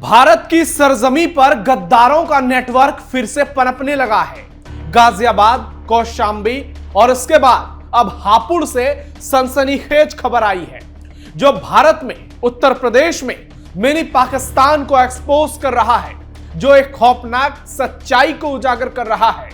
भारत की सरजमी पर गद्दारों का नेटवर्क फिर से पनपने लगा है। गाजियाबाद, कौशांबी और इसके बाद अब हापुड़ से सनसनीखेज खबर आई है, जो भारत में उत्तर प्रदेश में मिनी पाकिस्तान को एक्सपोज कर रहा है, जो एक खौफनाक सच्चाई को उजागर कर रहा है।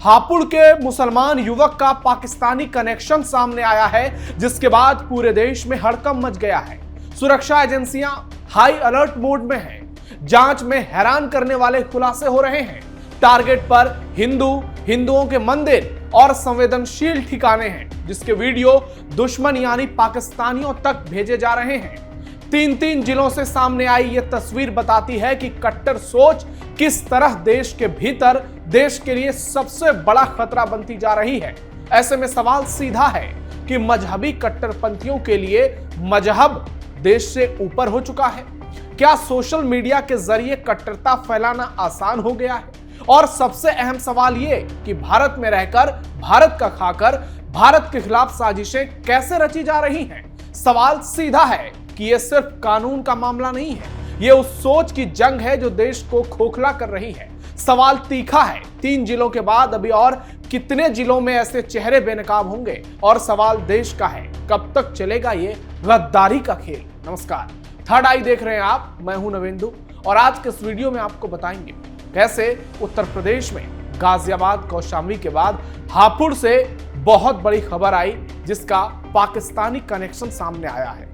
हापुड़ के मुसलमान युवक का पाकिस्तानी कनेक्शन सामने आया है, जिसके बाद पूरे देश में हड़कंप मच गया है। सुरक्षा एजेंसियां हाई अलर्ट मोड में हैं। जांच में हैरान करने वाले खुलासे हो रहे हैं। टारगेट पर हिंदुओं के मंदिर और संवेदनशील ठिकाने हैं, जिसके वीडियो दुश्मन यानी पाकिस्तानियों तक भेजे जा रहे हैं। तीन जिलों से सामने आई यह तस्वीर बताती है कि कट्टर सोच किस तरह देश के भीतर देश के लिए सबसे बड़ा खतरा बनती जा रही है। ऐसे में सवाल सीधा है कि मजहबी कट्टरपंथियों के लिए मजहब देश से ऊपर हो चुका है। क्या सोशल मीडिया के जरिए कट्टरता फैलाना आसान हो गया है? और सबसे अहम सवाल ये कि भारत में रहकर भारत का खाकर भारत के खिलाफ साजिशें कैसे रची जा रही हैं? सवाल सीधा है कि यह सिर्फ कानून का मामला नहीं है, यह उस सोच की जंग है जो देश को खोखला कर रही है। सवाल तीखा है, 3 जिलों के बाद अभी और कितने जिलों में ऐसे चेहरे बेनकाब होंगे? और सवाल देश का है, कब तक चलेगा ये गद्दारी का खेल? नमस्कार, थर्ड आई देख रहे हैं आप, मैं हूं नवेंदु और आज के इस वीडियो में आपको बताएंगे कैसे उत्तर प्रदेश में गाजियाबाद, कौशांबी के बाद हापुड़ से बहुत बड़ी खबर आई, जिसका पाकिस्तानी कनेक्शन सामने आया है।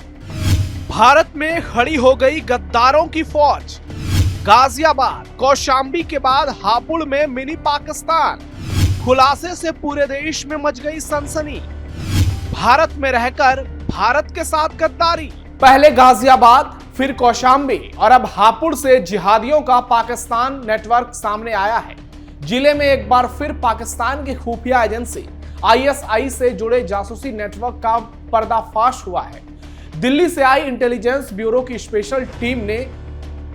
भारत में खड़ी हो गई गद्दारों की फौज। गाजियाबाद, कौशांबी के बाद हापुड़ में मिनी पाकिस्तान। खुलासे से पूरे देश में मच गई सनसनी। भारत में रहकर भारत के साथ गद्दारी। पहले गाजियाबाद, फिर कौशांबी और अब हापुड़ से जिहादियों का पाकिस्तान नेटवर्क सामने आया है। जिले में एक बार फिर पाकिस्तान की खुफिया एजेंसी ISI से जुड़े जासूसी नेटवर्क का पर्दाफाश हुआ है। दिल्ली से आई इंटेलिजेंस ब्यूरो की स्पेशल टीम ने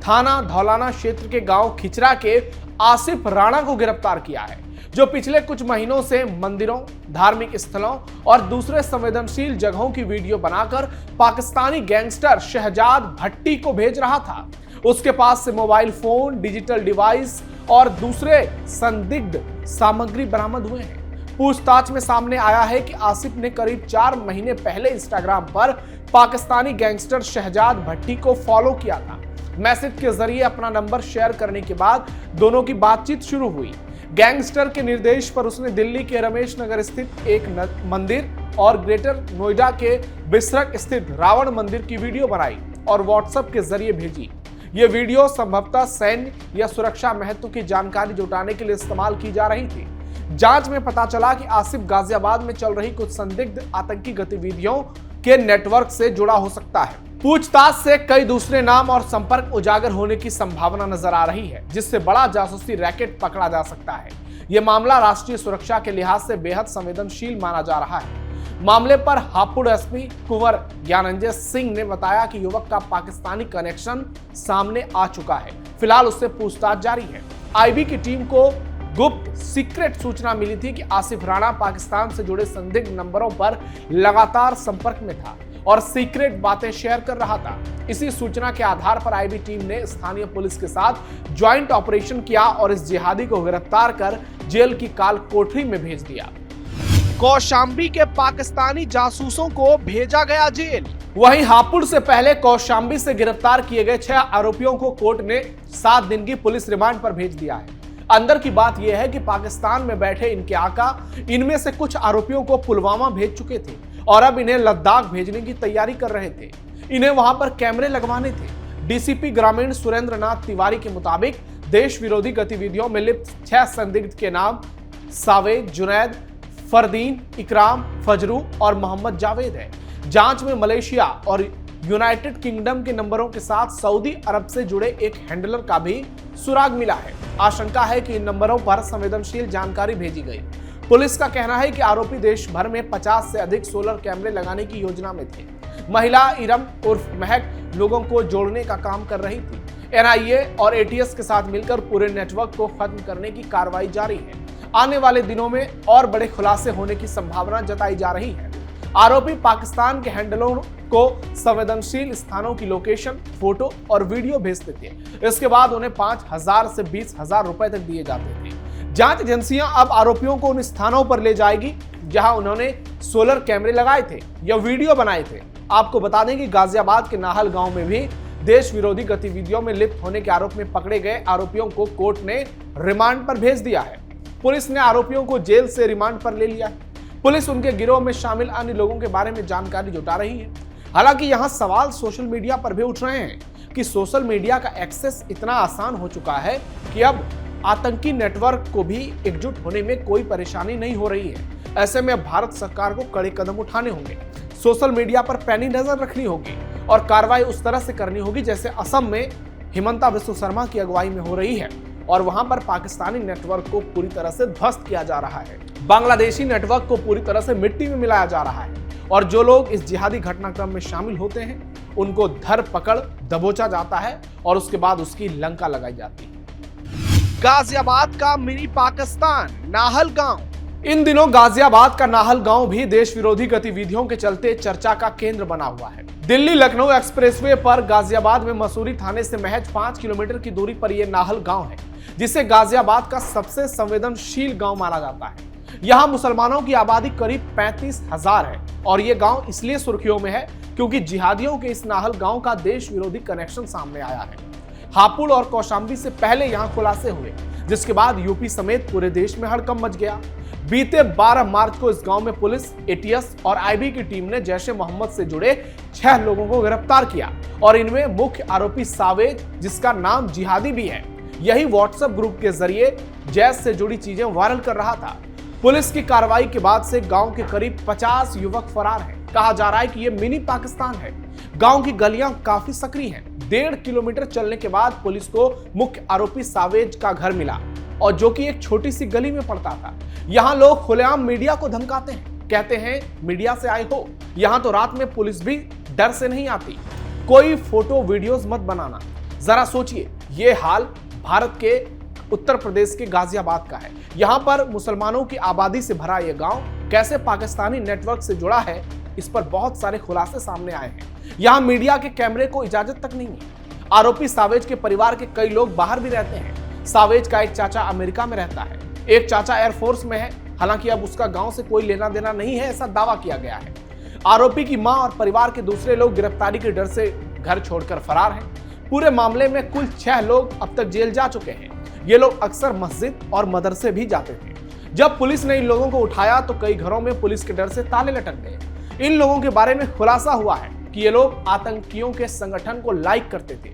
थाना धौलाना क्षेत्र के गांव खिचरा के आसिफ राणा को गिरफ्तार किया है, जो पिछले कुछ महीनों से मंदिरों, धार्मिक स्थलों और दूसरे संवेदनशील जगहों की वीडियो बनाकर पाकिस्तानी गैंगस्टर शहजाद भट्टी को भेज रहा था। उसके पास से मोबाइल फोन, डिजिटल डिवाइस और दूसरे संदिग्ध सामग्री बरामद हुए हैं। पूछताछ में सामने आया है कि आसिफ ने करीब 4 महीने पहले इंस्टाग्राम पर पाकिस्तानी गैंगस्टर शहजाद भट्टी को फॉलो किया था। मैसेज के जरिए अपना नंबर शेयर करने के बाद दोनों की बातचीत शुरू हुई। गैंगस्टर के निर्देश पर उसने दिल्ली के रमेश नगर स्थित एक मंदिर और ग्रेटर नोएडा के बिसरक स्थित रावण मंदिर की वीडियो बनाई और व्हाट्सएप के जरिए भेजी। ये वीडियो संभवतः सैन्य या सुरक्षा महत्व की जानकारी जुटाने के लिए इस्तेमाल की जा रही थी। जांच में पता चला कि आसिफ गाजियाबाद में चल रही कुछ संदिग्ध आतंकी गतिविधियों के नेटवर्क से जुड़ा हो सकता है। पूछताछ से कई दूसरे नाम और संपर्क उजागर होने की संभावना नजर आ रही है, जिससे बड़ा जासूसी रैकेट पकड़ा जा सकता है। यह मामला राष्ट्रीय सुरक्षा के लिहाज से बेहद संवेदनशील माना जा रहा है। मामले पर हापुड़ SP कुंवर ज्ञानंजय सिंह ने बताया कि युवक का पाकिस्तानी कनेक्शन सामने आ चुका है। फिलहाल उससे पूछताछ जारी है। IB की टीम को गुप्त सीक्रेट सूचना मिली थी कि आसिफ राणा पाकिस्तान से जुड़े संदिग्ध नंबरों पर लगातार संपर्क में था और सीक्रेट बातें शेयर कर रहा था। इसी सूचना के आधार पर IB टीम ने स्थानीय पुलिस के साथ ज्वाइंट ऑपरेशन किया और इस जिहादी को गिरफ्तार कर जेल की काल कोठरी में भेज दिया। कौशांबी के पाकिस्तानी जासूसों को भेजा गया जेल। वहीं हापुड़ से पहले कौशांबी से गिरफ्तार किए गए 6 आरोपियों को कोर्ट ने 7 दिन की पुलिस रिमांड पर भेज दिया है। अंदर की बात यह है कि पाकिस्तान में बैठे इनके आका इनमें से कुछ आरोपियों को पुलवामा भेज चुके थे और अब इन्हें लद्दाख भेजने की तैयारी कर रहे थे। इन्हें वहां पर कैमरे लगवाने थे। DCP ग्रामीण सुरेंद्र नाथ तिवारी के मुताबिक देश विरोधी गतिविधियों में लिप्त 6 संदिग्ध के नाम सावेद, जुनैद, फरदीन, इकराम, फजरू और मोहम्मद जावेद है। जांच में मलेशिया और यूनाइटेड किंगडम के नंबरों के साथ सऊदी अरब से जुड़े एक हैंडलर का भी सुराग मिला है। आशंका है कि इन नंबरों पर संवेदनशील जानकारी भेजी गई। पुलिस का कहना है कि आरोपी देश भर में 50 से अधिक सोलर कैमरे लगाने की योजना में थे। महिला इरम उर्फ महक लोगों को जोड़ने का काम कर रही थी। NIA और ATS के साथ मिलकर पूरे नेटवर्क को खत्म करने की कार्रवाई जारी है। आने वाले दिनों में और बड़े खुलासे होने की संभावना जताई जा रही है। आरोपी पाकिस्तान के हैंडलरों को संवेदनशील स्थानों की लोकेशन, फोटो और वीडियो भेजते थे। इसके बाद उन्हें 5,000 से 20,000 रुपए तक दिए जाते थे। जांच एजेंसियां अब आरोपियों को उन स्थानों पर ले जाएगी जहां उन्होंने सोलर कैमरे लगाए थे या वीडियो बनाए थे। आपको बता दें कि गाजियाबाद के नाहल गांव में भी देश विरोधी गतिविधियों में लिप्त होने के आरोप में पकड़े गए आरोपियों को कोर्ट ने रिमांड पर भेज दिया है। पुलिस ने आरोपियों को जेल से रिमांड पर ले लिया है। पुलिस उनके गिरोह में शामिल अन्य लोगों के बारे में जानकारी जुटा रही है। हालांकि यहां सवाल सोशल मीडिया पर भी उठ रहे हैं कि सोशल मीडिया का एक्सेस इतना आसान हो चुका है कि अब आतंकी नेटवर्क को भी एकजुट होने में कोई परेशानी नहीं हो रही है। ऐसे में भारत सरकार को कड़े कदम उठाने होंगे, सोशल मीडिया पर पैनी नजर रखनी होगी और कार्रवाई उस तरह से करनी होगी जैसे असम में हिमंता बिस्व शर्मा की अगुवाई में हो रही है और वहां पर पाकिस्तानी नेटवर्क को पूरी तरह से ध्वस्त किया जा रहा है। बांग्लादेशी नेटवर्क को पूरी तरह से मिट्टी में मिलाया जा रहा है और जो लोग इस जिहादी घटनाक्रम में शामिल होते हैं उनको धर पकड़ दबोचा जाता है और उसके बाद उसकी लंका लगाई जाती है। गाजियाबाद का मिनी पाकिस्तान, नाहल गांव। इन दिनों गाजियाबाद का नाहल गांव भी देश विरोधी गतिविधियों के चलते चर्चा का केंद्र बना हुआ है। दिल्ली लखनऊ एक्सप्रेसवे पर गाजियाबाद में मसूरी थाने से महज 5 किलोमीटर की दूरी पर यह नाहल गांव है, जिसे गाजियाबाद का सबसे संवेदनशील गांव माना जाता है। यहाँ मुसलमानों की आबादी करीब 35,000 है और ये गांव इसलिए सुर्खियों में है क्योंकि जिहादियों के इस नाहल गांव का देश विरोधी कनेक्शन सामने आया है। हापुड़ और कौशाम्बी से पहले यहाँ खुलासे हुए, जिसके बाद यूपी समेत पूरे देश में हड़कंप मच गया। बीते 12 मार्च को इस गांव में पुलिस, एटीएस और आईबी की टीम ने जैश ए मोहम्मद से जुड़े 6 लोगों को गिरफ्तार किया और इनमें मुख्य आरोपी सावेज, जिसका नाम जिहादी भी है, यही व्हाट्सएप ग्रुप के जरिए जैश से जुड़ी चीजें वायरल कर रहा था। पुलिस की कार्रवाई के बाद से गांव के करीब 50 युवक फरार हैं। कहा जा रहा है कि यह मिनी पाकिस्तान है। गांव की गलियां काफी सक्रिय हैं। 1.5 किलोमीटर चलने के बाद पुलिस को मुख्य आरोपी सावेज का घर मिला और जो कि एक छोटी सी गली में पड़ता था। यहाँ लोग खुलेआम मीडिया को धमकाते हैं, कहते हैं मीडिया से आए हो। यहाँ तो रात में पुलिस भी डर से नहीं आती। कोई फोटो वीडियोस मत बनाना। जरा सोचिए, ये हाल भारत के उत्तर प्रदेश के गाजियाबाद का है। यहाँ पर मुसलमानों की आबादी से भरा यह गांव कैसे पाकिस्तानी नेटवर्क से जुड़ा है, इस पर बहुत सारे खुलासे सामने आए हैं। यहाँ मीडिया के कैमरे को इजाजत तक नहीं है। आरोपी सावेज के परिवार के कई लोग बाहर भी रहते हैं। सावेज का एक चाचा अमेरिका में रहता है, एक चाचा एयरफोर्स में है। हालांकि अब उसका गांव से कोई लेना देना नहीं है, ऐसा दावा किया गया है। आरोपी की मां और परिवार के दूसरे लोग गिरफ्तारी के डर से घर छोड़कर फरार हैं। पूरे मामले में कुल 6 लोग अब तक जेल जा चुके हैं। ये लोग अक्सर मस्जिद और मदरसे भी जाते थे। जब पुलिस ने इन लोगों को उठाया तो कई घरों में पुलिस के डर से ताले लटक गए। इन लोगों के बारे में खुलासा हुआ है कि ये लोग आतंकियों के संगठन को लाइक करते थे।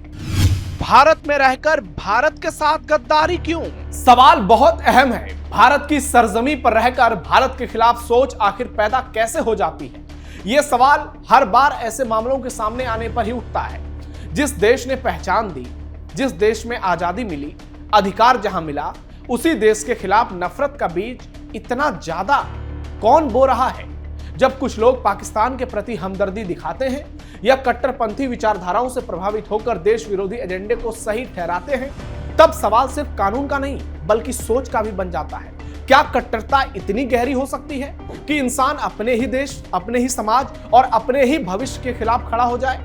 भारत में रहकर भारत के साथ गद्दारी क्यों? सवाल बहुत अहम है। भारत की सरजमी पर रहकर भारत के खिलाफ सोच आखिर पैदा कैसे हो जाती है? यह सवाल हर बार ऐसे मामलों के सामने आने पर ही उठता है। जिस देश ने पहचान दी, जिस देश में आजादी मिली, अधिकार जहां मिला, उसी देश के खिलाफ नफरत का बीज इतना ज्यादा कौन बो रहा है? जब कुछ लोग पाकिस्तान के प्रति हमदर्दी दिखाते हैं या कट्टरपंथी विचारधाराओं से प्रभावित होकर देश विरोधी एजेंडे को सही ठहराते हैं, तब सवाल सिर्फ कानून का नहीं बल्कि सोच का भी बन जाता है। क्या कट्टरता इतनी गहरी हो सकती है कि इंसान अपने ही देश, अपने ही समाज और अपने ही भविष्य के खिलाफ खड़ा हो जाए?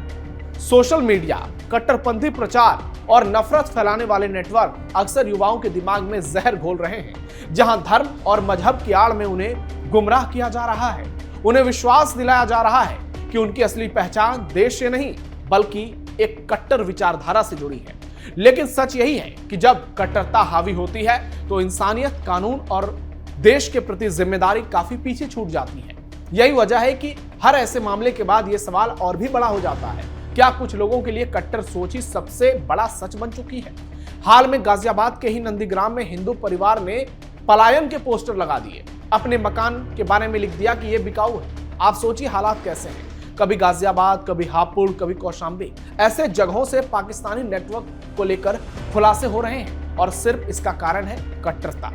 सोशल मीडिया, कट्टरपंथी प्रचार और नफरत फैलाने वाले नेटवर्क अक्सर युवाओं के दिमाग में जहर घोल रहे हैं। जहां धर्म और मजहब की आड़ में उन्हें गुमराह किया जा रहा है, उन्हें विश्वास दिलाया जा रहा है कि उनकी असली पहचान देश से नहीं बल्कि एक कट्टर विचारधारा से जुड़ी है। लेकिन सच यही है कि जब कट्टरता हावी होती है तो इंसानियत, कानून और देश के प्रति जिम्मेदारी काफी पीछे छूट जाती है। यही वजह है कि हर ऐसे मामले के बाद यह सवाल और भी बड़ा हो जाता है, क्या कुछ लोगों के लिए कट्टर सोच ही सबसे बड़ा सच बन चुकी है? हाल में गाजियाबाद के ही नंदीग्राम में हिंदू परिवार ने पलायन के पोस्टर लगा दिए, अपने मकान के बारे में लिख दिया कि यह बिकाऊ है। आप सोचिए हालात कैसे हैं। कभी गाजियाबाद, कभी हापुड़, कभी कौशाम्बी, ऐसे जगहों से पाकिस्तानी नेटवर्क को लेकर खुलासे हो रहे हैं और सिर्फ इसका कारण है कट्टरता।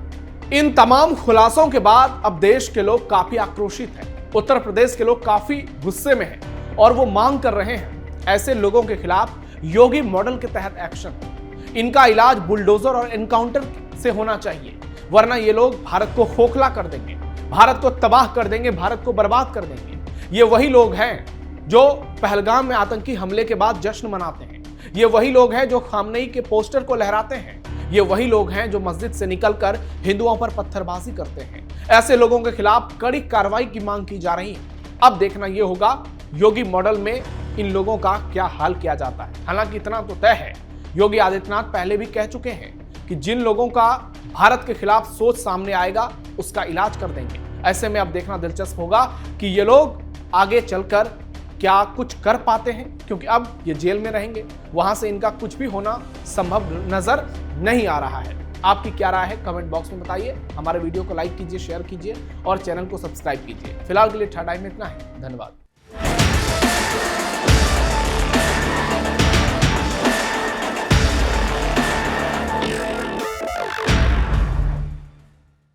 इन तमाम खुलासों के बाद अब देश के लोग काफी आक्रोशित हैं। उत्तर प्रदेश के लोग काफी गुस्से में हैं और वो मांग कर रहे हैं ऐसे लोगों के खिलाफ योगी मॉडल के तहत एक्शन। इनका इलाज बुलडोजर और एनकाउंटर से होना चाहिए, वरना ये लोग भारत को खोखला कर देंगे, भारत को तबाह कर देंगे, भारत को बर्बाद कर देंगे। ये वही लोग हैं जो पहलगाम में आतंकी हमले के बाद जश्न मनाते हैं। ये वही लोग हैं जो खामनेई के पोस्टर को लहराते हैं। ये वही लोग हैं जो मस्जिद से निकलकर हिंदुओं पर पत्थरबाजी करते हैं। ऐसे लोगों के खिलाफ कड़ी कार्रवाई की मांग की जा रही है। अब देखना यह होगा योगी मॉडल में इन लोगों का क्या हाल किया जाता है। हालांकि इतना तो तय है, योगी आदित्यनाथ पहले भी कह चुके हैं कि जिन लोगों का भारत के खिलाफ सोच सामने आएगा उसका इलाज कर देंगे। ऐसे में अब देखना दिलचस्प होगा कि ये लोग आगे चलकर क्या कुछ कर पाते हैं, क्योंकि अब ये जेल में रहेंगे, वहां से इनका कुछ भी होना संभव नजर नहीं आ रहा है। आपकी क्या राय है कमेंट बॉक्स में बताइए। हमारे वीडियो को लाइक कीजिए, शेयर कीजिए और चैनल को सब्सक्राइब कीजिए। फिलहाल के लिए टाइम में इतना है। धन्यवाद।